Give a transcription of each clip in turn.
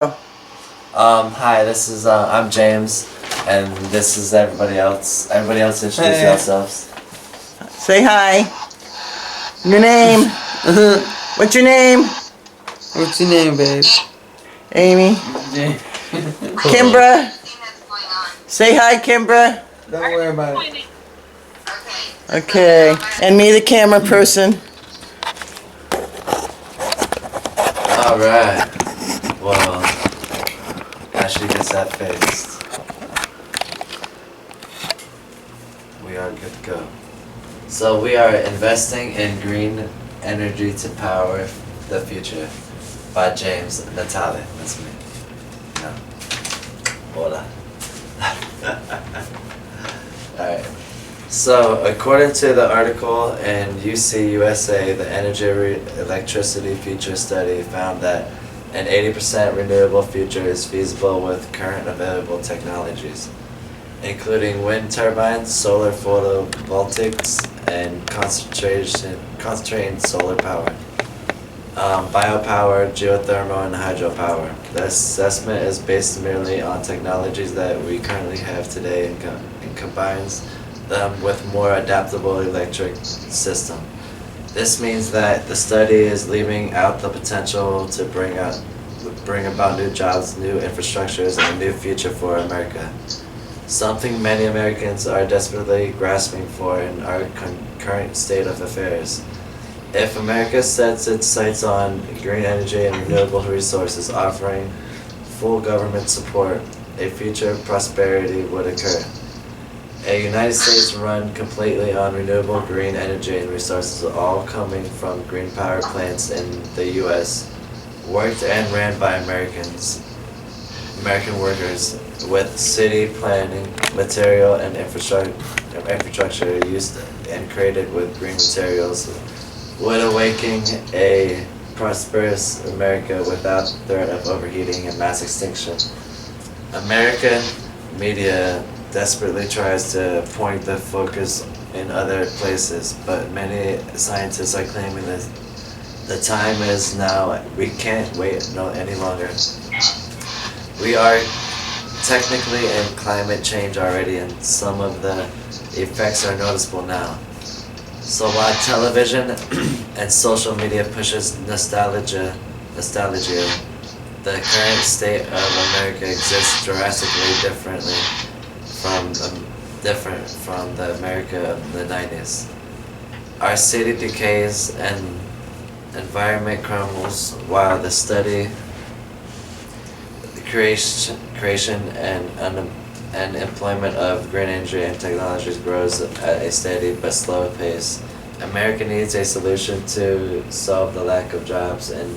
Hi, this is I'm James, and this is everybody else. Everybody else introduce Hey. yourselves. Say hi. Your name. What's your name? What's your name, babe? Amy. Kimbra. Say hi, Kimbra. Don't worry about it. Okay. And me, the camera person. All right. Well, Ashley gets that fixed. We are good to go. So we are investing in green energy to power the future by James Natale. That's me. No. Hola. Alright. So, according to the article in UC USA, the Energy Electricity Future Study found that an 80% renewable future is feasible with current available technologies, including wind turbines, solar photovoltaics, and concentrating solar power, biopower, geothermal, and hydropower. The assessment is based merely on technologies that we currently have today and combines them with more adaptable electric system. This means that the study is leaving out the potential to bring about new jobs, new infrastructures, and a new future for America. Something many Americans are desperately grasping for in our current state of affairs. If America sets its sights on green energy and renewable resources, offering full government support, a future prosperity would occur. A United States run completely on renewable green energy and resources, all coming from green power plants in the U.S., worked and ran by American workers, with city planning, material and infrastructure used and created with green materials, would awaken a prosperous America without threat of overheating and mass extinction. American media desperately tries to point the focus in other places, but many scientists are claiming that the time is now. We can't wait any longer. We are technically in climate change already, and some of the effects are noticeable now. So while television and social media pushes nostalgia, the current state of America exists drastically different from the America of the 90s. Our city decays and environment crumbles while the creation and employment of green energy and technologies grows at a steady but slow pace. America needs a solution to solve the lack of jobs in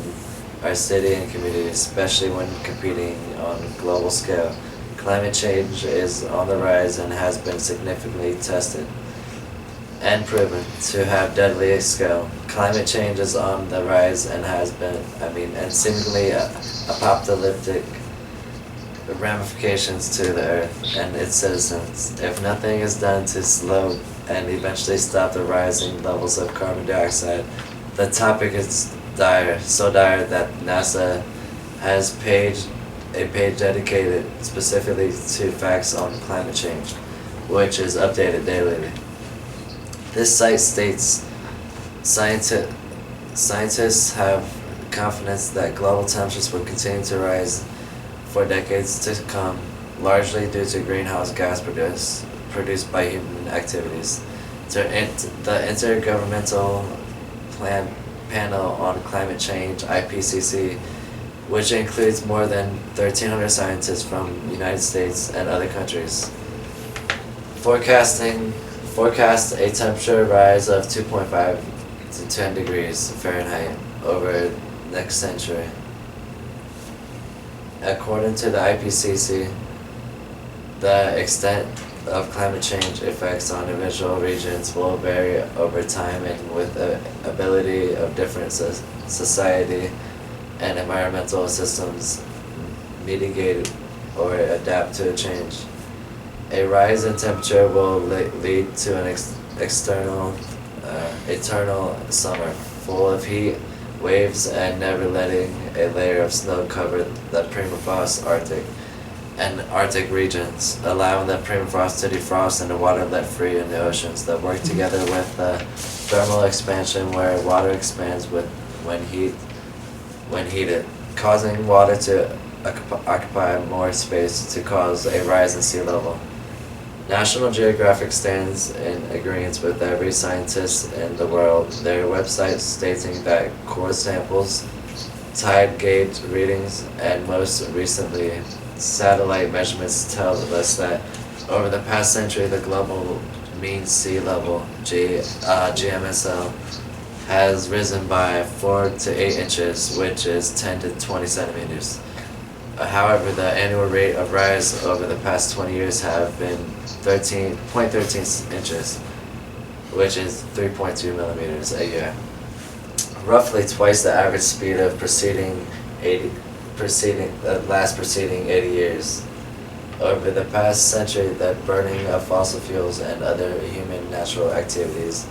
our city and community, especially when competing on a global scale. Climate change is on the rise and has been significantly tested and proven to have deadly scale. Climate change is on the rise and has been, and seemingly apocalyptic ramifications to the earth and its citizens if nothing is done to slow and eventually stop the rising levels of carbon dioxide. The topic is dire, so dire that NASA has a page dedicated specifically to facts on climate change, which is updated daily. This site states scientists have confidence that global temperatures will continue to rise for decades to come, largely due to greenhouse gas produced by human activities. The Intergovernmental Panel on Climate Change, IPCC, which includes more than 1,300 scientists from the United States and other countries, forecast a temperature rise of 2.5 to 10 degrees Fahrenheit over next century. According to the IPCC, the extent of climate change effects on individual regions will vary over time and with the ability of different society and environmental systems mitigate or adapt to a change. A rise in temperature will lead to an eternal summer full of heat waves and never letting a layer of snow covered the permafrost Arctic and Arctic regions, allowing the permafrost to defrost and the water let free in the oceans that work together with thermal expansion where water expands when heated, causing water to occupy more space to cause a rise in sea level. National Geographic stands in agreement with every scientist in the world, their website stating that core samples, tide gauge readings, and most recently satellite measurements tell us that over the past century the global mean sea level GMSL has risen by 4 to 8 inches, which is 10 to 20 centimeters. However, the annual rate of rise over the past 20 years have been 13.13 inches, which is 3.2 millimeters a year, roughly twice the average speed of preceding 80 years. Over the past century, the burning of fossil fuels and other human natural activities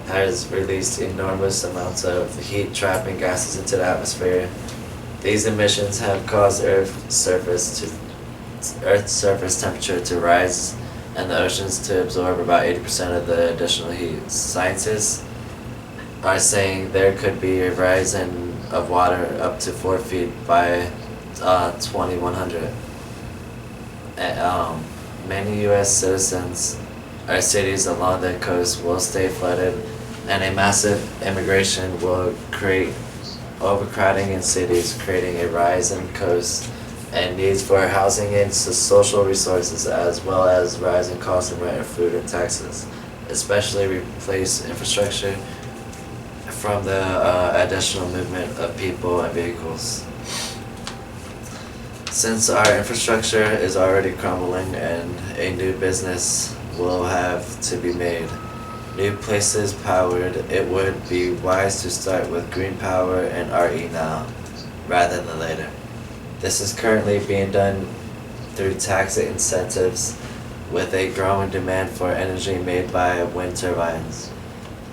has released enormous amounts of heat-trapping gases into the atmosphere. These emissions have caused Earth's surface temperature to rise and the oceans to absorb about 80% of the additional heat. Scientists are saying there could be a rise of water up to 4 feet by 2100. Many U.S. citizens or cities along the coast will stay flooded, and a massive immigration will create overcrowding in cities, creating a rise in costs and needs for housing and social resources, as well as rising costs of rent, food, and taxes, especially replace infrastructure from the additional movement of people and vehicles. Since our infrastructure is already crumbling and a new business will have to be made, new places powered, it would be wise to start with green power and RE now, rather than later. This is currently being done through tax incentives with a growing demand for energy made by wind turbines.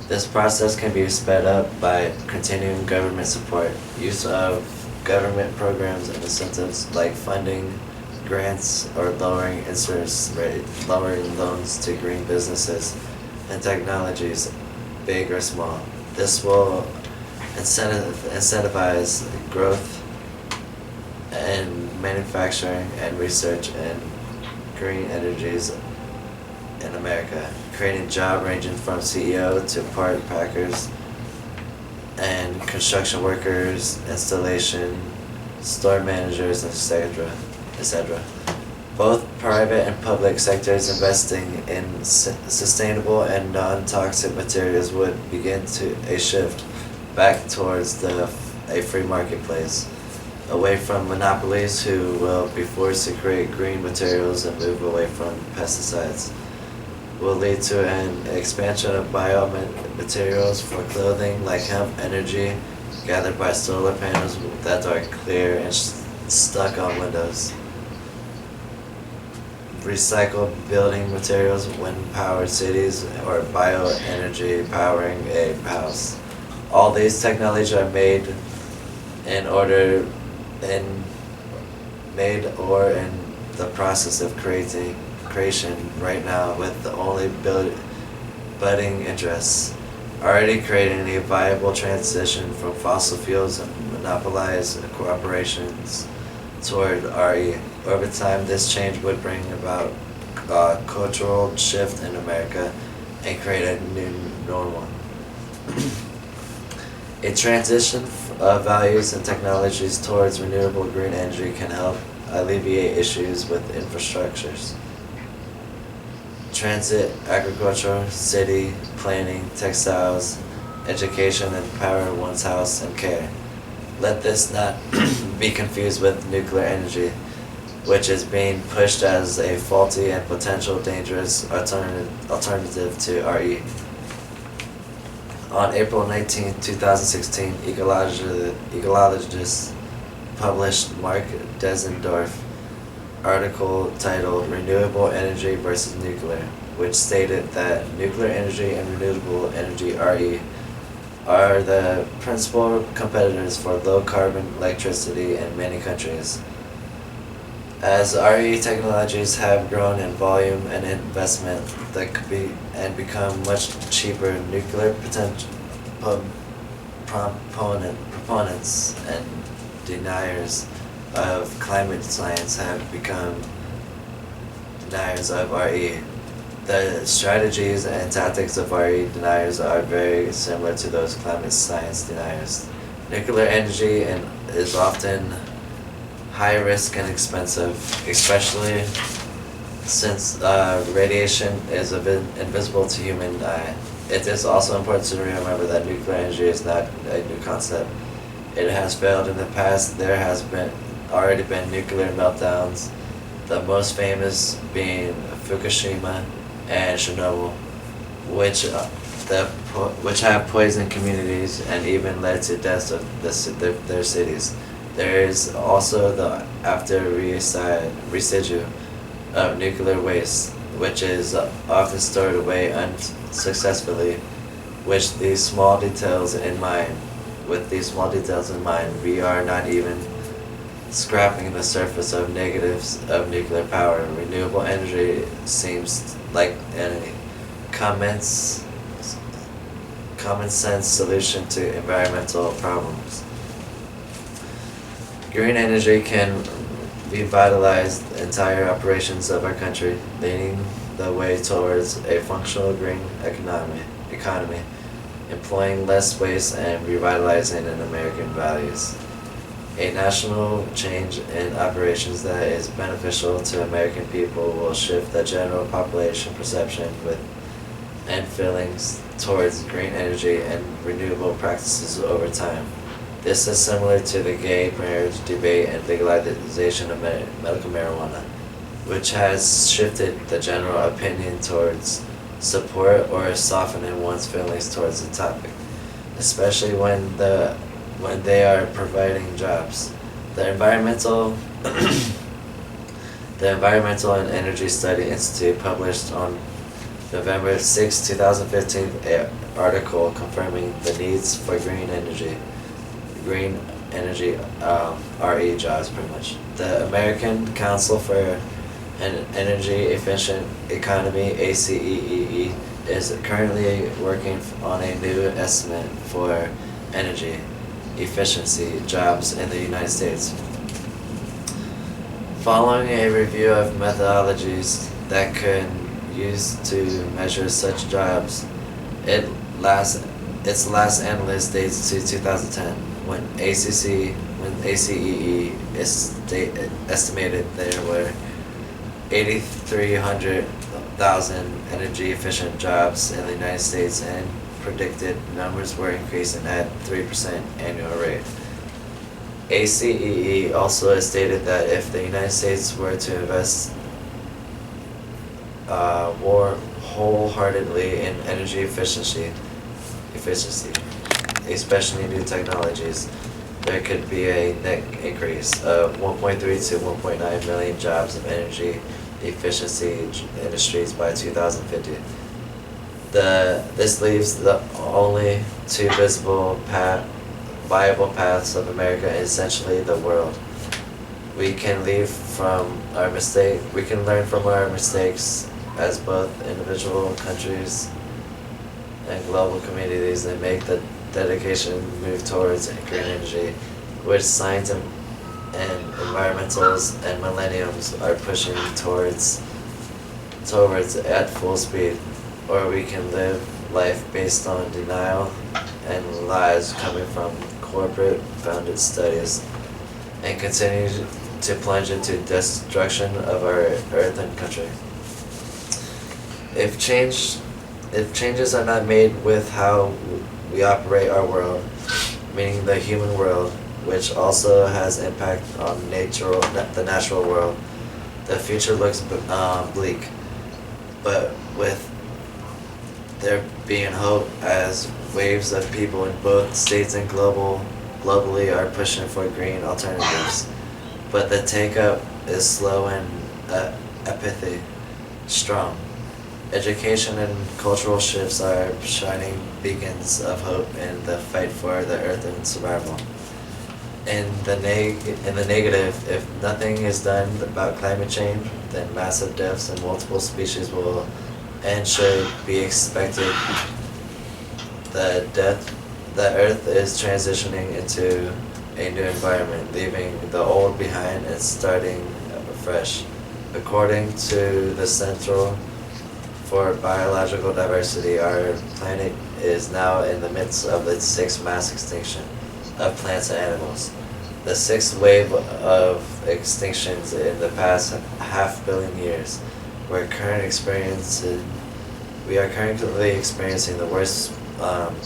This process can be sped up by continuing government support, use of government programs and incentives like funding, grants, or lowering interest rate, lowering loans to green businesses and technologies, big or small. This will incentivize growth in manufacturing and research in green energies in America, creating jobs ranging from CEO to part packers and construction workers, installation, store managers, etc. Both private and public sectors investing in sustainable and non-toxic materials would begin a shift back towards a free marketplace, away from monopolies who will be forced to create green materials and move away from pesticides. Will lead to an expansion of biomaterials for clothing like hemp energy gathered by solar panels that are clear and stuck on windows. Recycled building materials, wind-powered cities, or bioenergy powering a house. All these technologies are made or in the process of creation right now, with the only budding interests, already creating a viable transition from fossil fuels and monopolized corporations toward RE. Over time, this change would bring about a cultural shift in America and create a new normal. A transition of values and technologies towards renewable green energy can help alleviate issues with infrastructures. Transit, agriculture, city, planning, textiles, education, and power one's house and care. Let this not be confused with nuclear energy, which is being pushed as a faulty and potential dangerous alternative to RE. On April 19, 2016, ecologists published Mark Desendorf article titled Renewable Energy versus Nuclear, which stated that nuclear energy and renewable energy RE are the principal competitors for low carbon electricity in many countries. As RE technologies have grown in volume and investment that could be and become much cheaper, nuclear proponents and deniers of climate science have become deniers of RE. The strategies and tactics of RE deniers are very similar to those climate science deniers. Nuclear energy is often high risk and expensive, especially since radiation is invisible to human eye. It is also important to remember that nuclear energy is not a new concept. It has failed in the past. There has already been nuclear meltdowns, the most famous being Fukushima and Chernobyl, which have poisoned communities and even led to deaths of their cities. There is also the after residue of nuclear waste, which is often stored away unsuccessfully. With these small details in mind, we are not even scrapping the surface of negatives of nuclear power. Renewable energy seems like a common sense solution to environmental problems. Green energy can revitalize the entire operations of our country, leading the way towards a functional green economy, employing less waste and revitalizing an American values. A national change in operations that is beneficial to American people will shift the general population perception and feelings towards green energy and renewable practices over time. This is similar to the gay marriage debate and legalization of medical marijuana, which has shifted the general opinion towards support or softening one's feelings towards the topic, especially when they are providing jobs. The Environmental and Energy Study Institute published on November 6, 2015, an article confirming the needs for green energy, RE jobs pretty much. The American Council for an Energy Efficient Economy, ACEEE, is currently working on a new estimate for energy efficiency jobs in the United States. Following a review of methodologies that could use to measure such jobs, its last analyst dates to 2010, when ACEEE estimated there were 8,300,000 energy efficient jobs in the United States and predicted numbers were increasing at 3% annual rate. ACEE also stated that if the United States were to invest wholeheartedly in energy efficiency, especially new technologies, there could be a net increase of 1.3 to 1.9 million jobs of energy efficiency industries by 2050. This leaves the only two viable paths of America, and essentially the world. We can learn from our mistakes as both individual countries and global communities, and make the dedication move towards green energy, which science and environmentalists and millenniums are pushing towards at full speed. Or we can live life based on denial and lies coming from corporate founded studies and continue to plunge into destruction of our earth and country. If changes are not made with how we operate our world, meaning the human world, which also has impact on the natural world, the future looks bleak. But with there being hope, as waves of people in both states and globally are pushing for green alternatives. But the take-up is slow and apathy strong. Education and cultural shifts are shining beacons of hope in the fight for the earth and survival. In the negative, if nothing is done about climate change, then massive deaths in multiple species will and should be expected. The earth is transitioning into a new environment, leaving the old behind and starting fresh. According to the Central for Biological Diversity, our planet is now in the midst of its sixth mass extinction of plants and animals. The sixth wave of extinctions in the past half billion years. We are currently experiencing the worst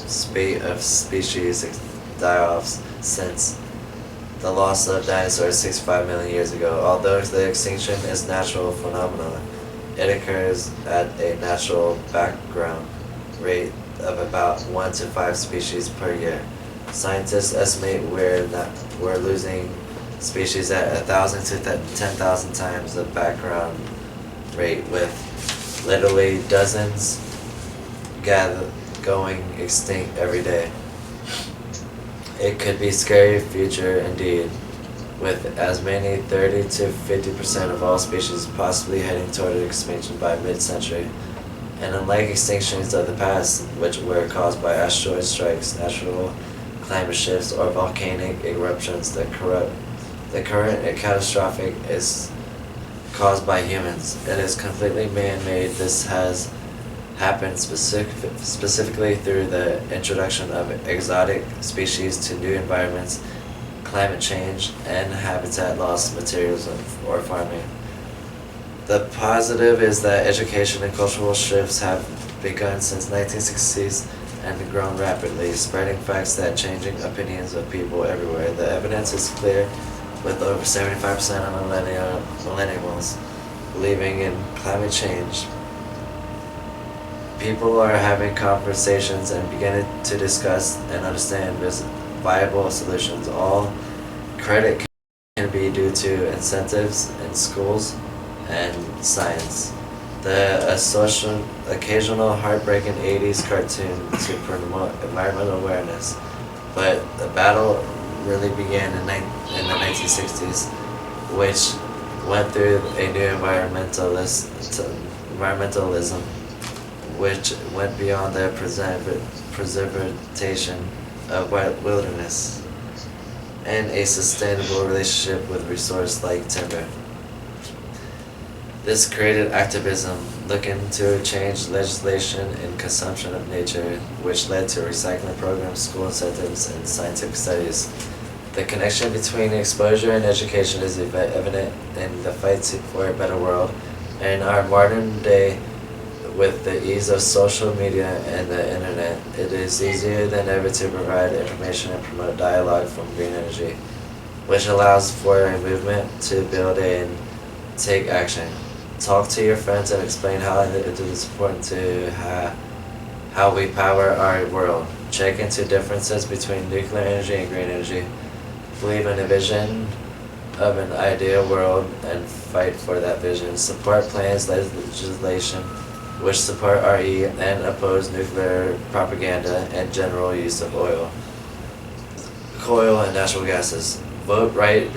spate of species die-offs since the loss of dinosaurs 65 million years ago. Although the extinction is a natural phenomenon, it occurs at a natural background rate of about 1 to 5 species per year. Scientists estimate we're losing species at 1,000 to 10,000 times the background rate, with literally dozens going extinct every day. It could be a scary future indeed, with as many 30 to 50% of all species possibly heading toward extinction by mid-century. And unlike extinctions of the past, which were caused by asteroid strikes, natural climate shifts, or volcanic eruptions, the current catastrophic is caused by humans. It is completely man-made. This has happened specifically through the introduction of exotic species to new environments, climate change, and habitat loss, materials, or farming. The positive is that education and cultural shifts have begun since 1960s and grown rapidly, spreading facts that changing opinions of people everywhere. The evidence is clear, with over 75% of millennials believing in climate change. People are having conversations and beginning to discuss and understand viable solutions. All credit can be due to incentives in schools and science. The occasional heartbreaking 80s cartoon to promote environmental awareness, but the battle really began in the 1960s, which went through a new environmentalism, which went beyond the preservation of wilderness and a sustainable relationship with resources like timber. This created activism looking to change legislation and consumption of nature, which led to recycling programs, school incentives, and scientific studies. The connection between exposure and education is evident in the fight for a better world. In our modern day, with the ease of social media and the internet, it is easier than ever to provide information and promote dialogue from green energy, which allows for a movement to build and take action. Talk to your friends and explain how it is important to how we power our world. Check into differences between nuclear energy and green energy. Believe in a vision of an ideal world and fight for that vision. Support plans, legislation which support RE and oppose nuclear propaganda and general use of oil, coal, and natural gases. Vote right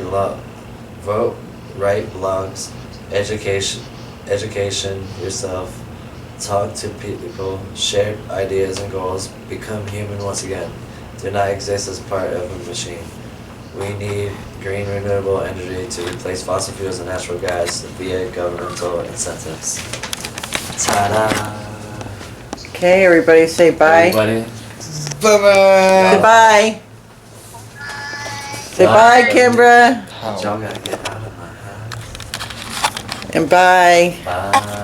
blogs. Education yourself. Talk to people. Share ideas and goals. Become human once again. Do not exist as part of a machine. We need green renewable energy to replace fossil fuels and natural gas via governmental incentives. Ta-da! Okay, everybody say bye. Everybody. Bye-bye. Say bye. Say bye, Kimbra. Y'all gotta get out of my house. And bye. Bye.